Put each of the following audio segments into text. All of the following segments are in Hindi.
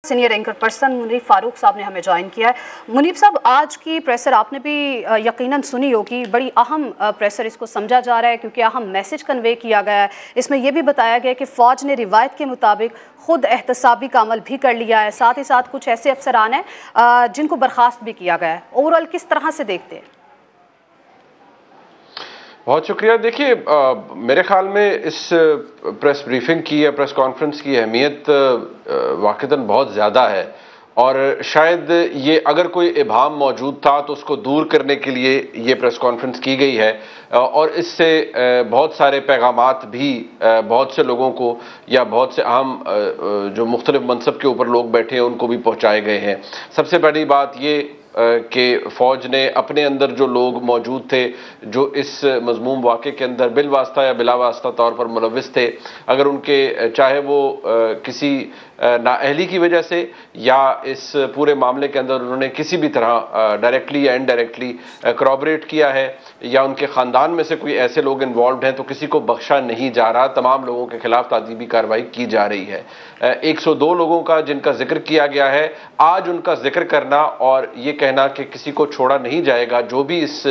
Senior anchor person Munif Farooq साहब ने हमें ज्वाइन किया है। मुनीफ साहब, आज की प्रेसर आपने भी यकीनन सुनी होगी, बड़ी अहम प्रेसर इसको समझा जा रहा है क्योंकि अहम मैसेज कन्वे किया गया है। इसमें यह भी बताया गया है कि फ़ौज ने रिवायत के मुताबिक खुद एहतसाबी का अमल भी कर लिया है, साथ ही साथ कुछ ऐसे अफसरान हैं जिनको बर्खास्त भी किया गया है। ओवरऑल किस तरह से देखते हैं? बहुत शुक्रिया। देखिए, मेरे ख्याल में इस प्रेस ब्रीफिंग की या प्रेस कॉन्फ्रेंस की अहमियत वाक़ईतन बहुत ज़्यादा है और शायद ये अगर कोई इबाम मौजूद था तो उसको दूर करने के लिए ये प्रेस कॉन्फ्रेंस की गई है और इससे बहुत सारे पैगामात भी बहुत से लोगों को या बहुत से अहम जो मुख्तलिफ मनसब के ऊपर लोग बैठे हैं उनको भी पहुँचाए गए हैं। सबसे बड़ी बात ये कि फ़ौज ने अपने अंदर जो लोग मौजूद थे जो इस मज़मूम वाक़े के अंदर बिल वास्ता या बिला वास्ता तौर पर मुलव्विस थे, अगर उनके चाहे वो किसी नाअहली की वजह से या इस पूरे मामले के अंदर उन्होंने किसी भी तरह डायरेक्टली या इनडायरेक्टली करॉबरेट किया है या उनके ख़ानदान में से कोई ऐसे लोग इन्वॉल्व हैं, तो किसी को बख्शा नहीं जा रहा। तमाम लोगों के खिलाफ तादीबी कार्रवाई की जा रही है। 102 लोगों का जिनका जिक्र किया गया है, आज उनका जिक्र करना और ये कहना कि किसी को छोड़ा नहीं जाएगा जो भी इस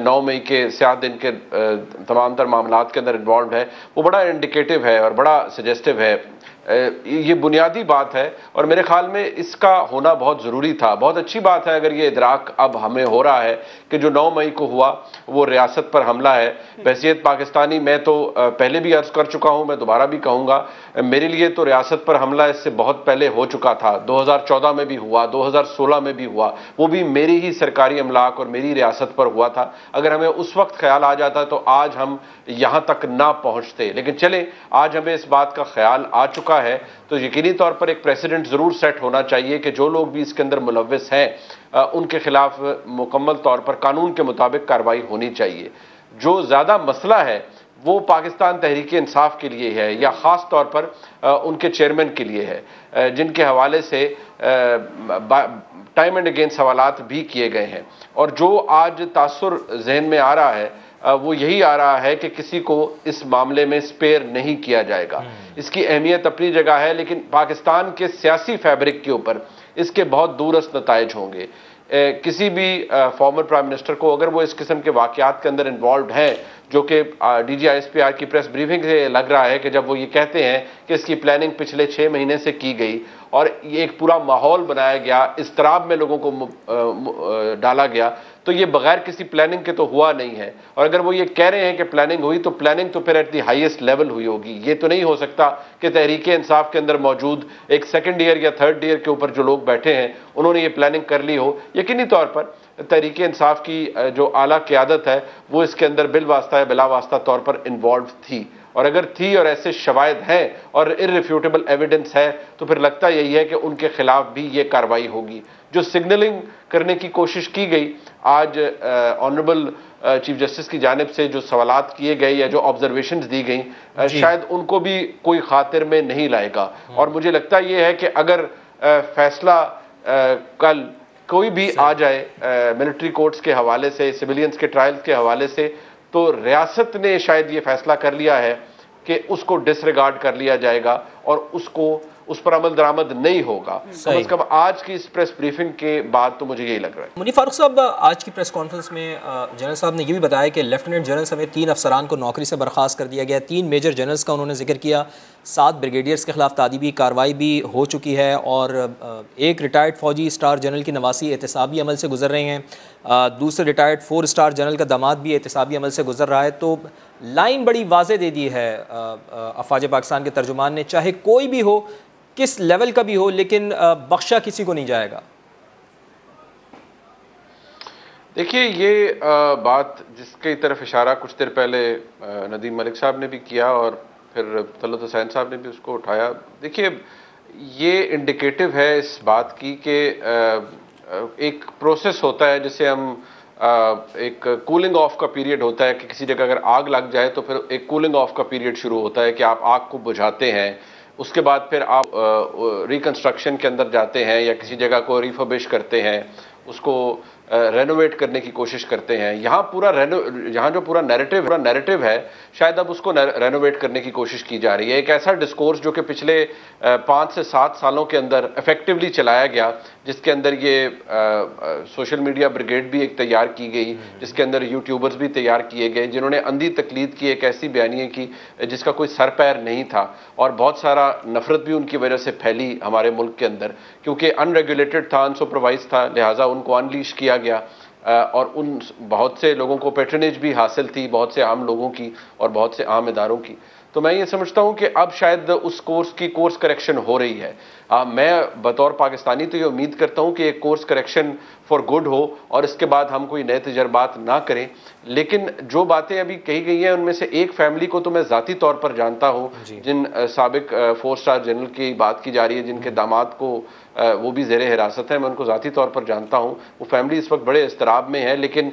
9 मई के 7 दिन के तमाम तर मामलात के अंदर इन्वॉल्व है, वो बड़ा इंडिकेटिव है और बड़ा सजेस्टिव है। ये बुनियादी बात है और मेरे ख्याल में इसका होना बहुत ज़रूरी था। बहुत अच्छी बात है अगर ये इदराक अब हमें हो रहा है कि जो 9 मई को हुआ वो रियासत पर हमला है। बहसीत पाकिस्तानी मैं तो पहले भी अर्ज़ कर चुका हूँ, मैं दोबारा भी कहूँगा, मेरे लिए तो रियासत पर हमला इससे बहुत पहले हो चुका था। 2014 में भी हुआ, 2016 में भी हुआ, वो भी मेरी ही सरकारी अमलाक और मेरी रियासत पर हुआ था। अगर हमें उस वक्त ख्याल आ जाता तो आज हम यहाँ तक ना पहुँचते, लेकिन चले आज हमें इस बात का ख्याल आ चुका है तो यकीनी तौर पर एक प्रेसिडेंट जरूर सेट होना चाहिए कि जो लोग भी इसके अंदर मुलव्विस हैं उनके खिलाफ मुकम्मल तौर पर कानून के मुताबिक कार्रवाई होनी चाहिए। जो ज्यादा मसला है वो पाकिस्तान तहरीक इंसाफ के लिए है या ख़ास तौर पर उनके चेयरमैन के लिए है, जिनके हवाले से टाइम एंड अगेन सवालात भी किए गए हैं। और जो आज तासुर जहन में आ रहा है वो यही आ रहा है कि किसी को इस मामले में स्पेयर नहीं किया जाएगा। इसकी अहमियत अपनी जगह है, लेकिन पाकिस्तान के सियासी फैब्रिक के ऊपर इसके बहुत दूरस्थ नताइज होंगे। किसी भी फॉर्मर प्राइम मिनिस्टर को अगर वो इस किस्म के वाक़यात के अंदर इन्वॉल्व हैं, जो कि DGISPR की प्रेस ब्रीफिंग से लग रहा है कि जब वो ये कहते हैं कि इसकी प्लानिंग पिछले 6 महीने से की गई और ये एक पूरा माहौल बनाया गया, इस्तराब में लोगों को डाला गया, तो ये बगैर किसी प्लानिंग के तो हुआ नहीं है। और अगर वो ये कह रहे हैं कि प्लानिंग हुई तो प्लानिंग तो फिर एट द हाईएस्ट लेवल हुई होगी। ये तो नहीं हो सकता कि तहरीक इंसाफ के अंदर मौजूद एक सेकंड ईयर या थर्ड ईयर के ऊपर जो लोग बैठे हैं उन्होंने ये प्लानिंग कर ली हो। यकीनी तौर पर तहरीक इंसाफ की जो आला क़यादत है वो इसके अंदर बिल वास्ता या बिला वास्ता तौर पर इन्वॉल्व थी, और अगर थी और ऐसे शवाहिद हैं और इररिफ्यूटेबल एविडेंस है तो फिर लगता यही है कि उनके खिलाफ भी ये कार्रवाई होगी। जो सिग्नलिंग करने की कोशिश की गई आज ऑनरेबल चीफ जस्टिस की जानिब से, जो सवालात किए गए या जो ऑब्जर्वेशंस दी गई, शायद उनको भी कोई खातिर में नहीं लाएगा। और मुझे लगता यह है कि अगर फैसला कल कोई भी आ जाए मिलिट्री कोर्ट्स के हवाले से, सिविलियंस के ट्रायल्स के हवाले से, तो रियासत ने शायद ये फैसला कर लिया है कि उसको डिसरिगार्ड कर लिया जाएगा और उस पर अमल दरामद नहीं होगा। कम से कम आज की इस प्रेस ब्रीफिंग के बाद तो मुझे यही लग रहा है। मुनीफ फारूक साहब, आज की प्रेस कॉन्फ्रेंस में जनरल साहब ने यह भी बताया कि लेफ्टिनेंट जनरल समेत 3 अफसरान को नौकरी से बर्खास्त कर दिया गया। 3 मेजर जनरल्स का उन्होंने जिक्र किया। 7 ब्रिगेडियर्स के खिलाफ तादीबी कार्रवाई भी हो चुकी है और एक रिटायर्ड फौजी स्टार जनरल की नवासी एहतसाबी अमल से गुजर रहे हैं। दूसरे रिटायर्ड 4 स्टार जनरल का दामाद भी एहतसाबी अमल से गुजर रहा है। तो लाइन बड़ी वाज़ेह दे दी है अफवाज पाकिस्तान के तर्जुमान ने, चाहे कोई भी हो, किस लेवल का भी हो, लेकिन बख्शा किसी को नहीं जाएगा। देखिए, ये बात जिसकी तरफ इशारा कुछ देर पहले नदीम मलिक साहब ने भी किया और फिर तलत हुसैन साहब ने भी उसको उठाया। देखिए, ये इंडिकेटिव है इस बात की कि एक प्रोसेस होता है जिसे हम एक कूलिंग ऑफ का पीरियड होता है कि किसी जगह अगर आग लग जाए तो फिर एक कूलिंग ऑफ का पीरियड शुरू होता है कि आप आग को बुझाते हैं। उसके बाद फिर आप रिकंस्ट्रक्शन के अंदर जाते हैं या किसी जगह को रिफर्बिश करते हैं, उसको रेनोवेट करने की कोशिश करते हैं। यहाँ जो पूरा नैरेटिव है, शायद अब उसको रेनोवेट करने की कोशिश की जा रही है। एक ऐसा डिस्कोर्स जो कि पिछले 5 से 7 सालों के अंदर इफेक्टिवली चलाया गया, जिसके अंदर ये सोशल मीडिया ब्रिगेड भी एक तैयार की गई, जिसके अंदर यूट्यूबर्स भी तैयार किए गए, जिन्होंने अंधी तकलीद की एक ऐसी बयानिए की जिसका कोई सर पैर नहीं था, और बहुत सारा नफरत भी उनकी वजह से फैली हमारे मुल्क के अंदर, क्योंकि अनरेगुलेटेड था, अनसुपरवाइज था, लिहाजा उनको अनलीश किया गया। और उन बहुत से लोगों को पैट्रनेज भी हासिल थी, बहुत से आम लोगों की और बहुत से आम इदारों की। तो मैं ये समझता हूं कि अब शायद उस कोर्स करेक्शन हो रही है। मैं बतौर पाकिस्तानी तो ये उम्मीद करता हूं कि एक कोर्स करेक्शन फॉर गुड हो और इसके बाद हम कोई नए तजर्बात ना करें। लेकिन जो बातें अभी कही गई हैं, उनमें से एक फैमिली को तो मैं ज़ाती तौर पर जानता हूं, जिन साबिक 4 स्टार जनरल की बात की जा रही है, जिनके दामाद को वो भी ज़ेरे हिरासत है, मैं उनको ज़ाती तौर पर जानता हूं। वो फैमिली इस वक्त बड़े इस्तराब में है, लेकिन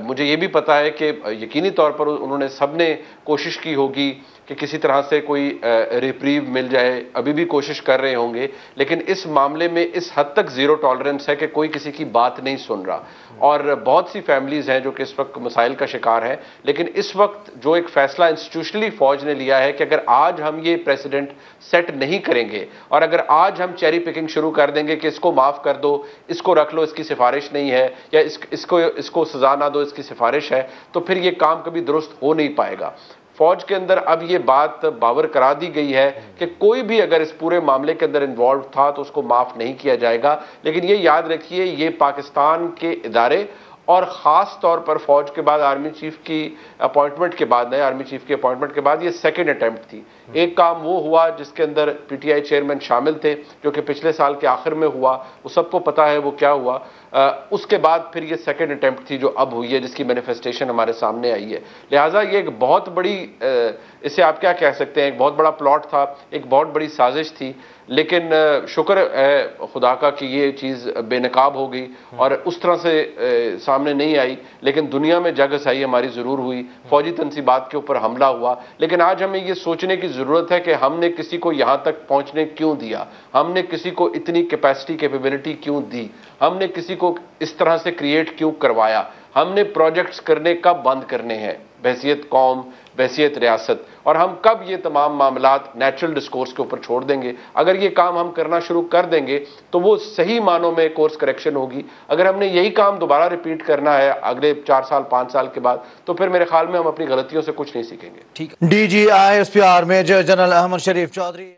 मुझे ये भी पता है कि यकीनी तौर पर उन्होंने सबने कोशिश की होगी कि किसी तरह से कोई रिप्रीव मिल जाए, अभी भी कोशिश कर रहे होंगे। लेकिन इस मामले में इस हद तक ज़ीरो टॉलरेंस है कि कोई किसी की बात नहीं सुन रहा, और बहुत सी फैमिलीज़ हैं जो कि इस वक्त मसाइल का शिकार है। लेकिन इस वक्त जो एक फैसला इंस्टीट्यूशनली फौज ने लिया है कि अगर आज हम ये प्रेसिडेंट सेट नहीं करेंगे और अगर आज हम चेरी पिकिंग शुरू कर देंगे कि इसको माफ़ कर दो, इसको रख लो, इसकी सिफारिश नहीं है, या इसको सजा ना दो, इसकी सिफारिश है, तो फिर ये काम कभी दुरुस्त हो नहीं पाएगा। फौज के अंदर अब ये बात बावर करा दी गई है कि कोई भी अगर इस पूरे मामले के अंदर इन्वॉल्व था तो उसको माफ नहीं किया जाएगा। लेकिन ये याद रखिए, ये पाकिस्तान के इदारे और ख़ास तौर पर फौज के बाद आर्मी चीफ की अपॉइंटमेंट के बाद, नए आर्मी चीफ की अपॉइंटमेंट के बाद, ये सेकेंड अटैम्प्ट थी। एक काम वो हुआ जिसके अंदर पीटीआई चेयरमैन शामिल थे, जो कि पिछले साल के आखिर में हुआ, वो सबको पता है वो क्या हुआ। उसके बाद फिर ये सेकेंड अटैम्प्ट थी जो अब हुई है, जिसकी मैनिफेस्टेशन हमारे सामने आई है। लिहाजा ये एक बहुत बड़ी, इसे आप क्या कह सकते हैं, एक बहुत बड़ा प्लॉट था, एक बहुत बड़ी साजिश थी। लेकिन शुक्र है खुदा का कि ये चीज़ बेनकाब हो गई और उस तरह से सामने नहीं आई। लेकिन दुनिया में जग हसाई हमारी ज़रूर हुई, फौजी तनसीबात के ऊपर हमला हुआ। लेकिन आज हमें ये सोचने की ज़रूरत है कि हमने किसी को यहाँ तक पहुँचने क्यों दिया, हमने किसी को इतनी कैपेसिटी कैपेबिलिटी क्यों दी, हमने किसी को इस तरह से क्रिएट क्यों करवाया, हमने प्रोजेक्ट्स करने कब बंद करने हैं बहसियत कौम, बहसियत रियासत, और हम कब ये तमाम मामलात नेचुरल डिस्कोर्स के ऊपर छोड़ देंगे। अगर ये काम हम करना शुरू कर देंगे तो वो सही मानों में कोर्स करेक्शन होगी। अगर हमने यही काम दोबारा रिपीट करना है अगले 4 साल 5 साल के बाद, तो फिर मेरे ख्याल में हम अपनी गलतियों से कुछ नहीं सीखेंगे। ठीक। DGISPR major general Ahmed Sharif Chaudhry.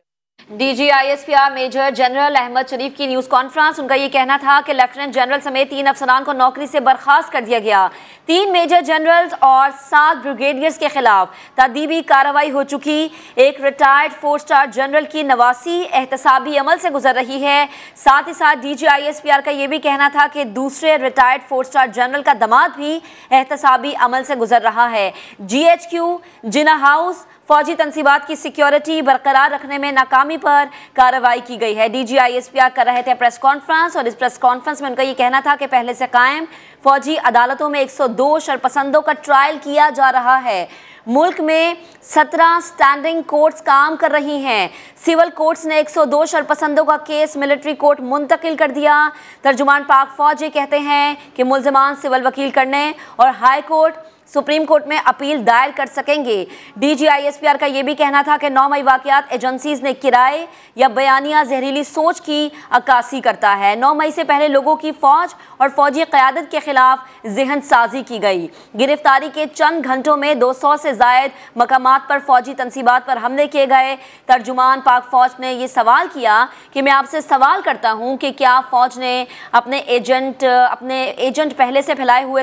DGISPR major general Ahmed Sharif की न्यूज़ कॉन्फ्रेंस। उनका ये कहना था कि लेफ्टिनेंट जनरल समेत 3 अफसरान को नौकरी से बर्खास्त कर दिया गया। 3 मेजर जनरल्स और 7 ब्रिगेडियर्स के खिलाफ तादीबी कार्रवाई हो चुकी। एक रिटायर्ड 4 स्टार जनरल की नवासी एहतसाबी अमल से गुजर रही है। साथ ही साथ DGISPR का ये भी कहना था कि दूसरे रिटायर्ड 4 स्टार जनरल का दामाद भी एहतसाबी अमल से गुजर रहा है। GHQ, जिना हाउस, फौजी तनसीबात की सिक्योरिटी बरकरार रखने में नाकामी पर कार्रवाई की गई है। DGISPR कर रहे थे प्रेस कॉन्फ्रेंस, और इस प्रेस कॉन्फ्रेंस में उनका ये कहना था कि पहले से कायम फौजी अदालतों में 102 शरपसंदों का ट्रायल किया जा रहा है। मुल्क में 17 स्टैंडिंग कोर्ट्स काम कर रही हैं। सिविल कोर्ट्स ने 102 शरपसंदों का केस मिलिट्री कोर्ट मुंतकिल कर दिया। तर्जुमान पाक फौज ये कहते हैं कि मुल्जिमान सिविल वकील करने और हाई कोर्ट, सुप्रीम कोर्ट में अपील दायर कर सकेंगे। DGISPR का यह भी कहना था कि 9 मई वाकयात एजेंसीज ने किराए या बयानिया जहरीली सोच की अक्कासी करता है। 9 मई से पहले लोगों की फौज और फौजी क़यादत के खिलाफ जहन साजी की गई। गिरफ्तारी के चंद घंटों में 200 से जायद मकामात पर फौजी तनसीबात पर हमले किए गए। तर्जुमान पाक फौज ने यह सवाल किया कि मैं आपसे सवाल करता हूँ कि क्या फौज ने अपने एजेंट पहले से फैलाए हुए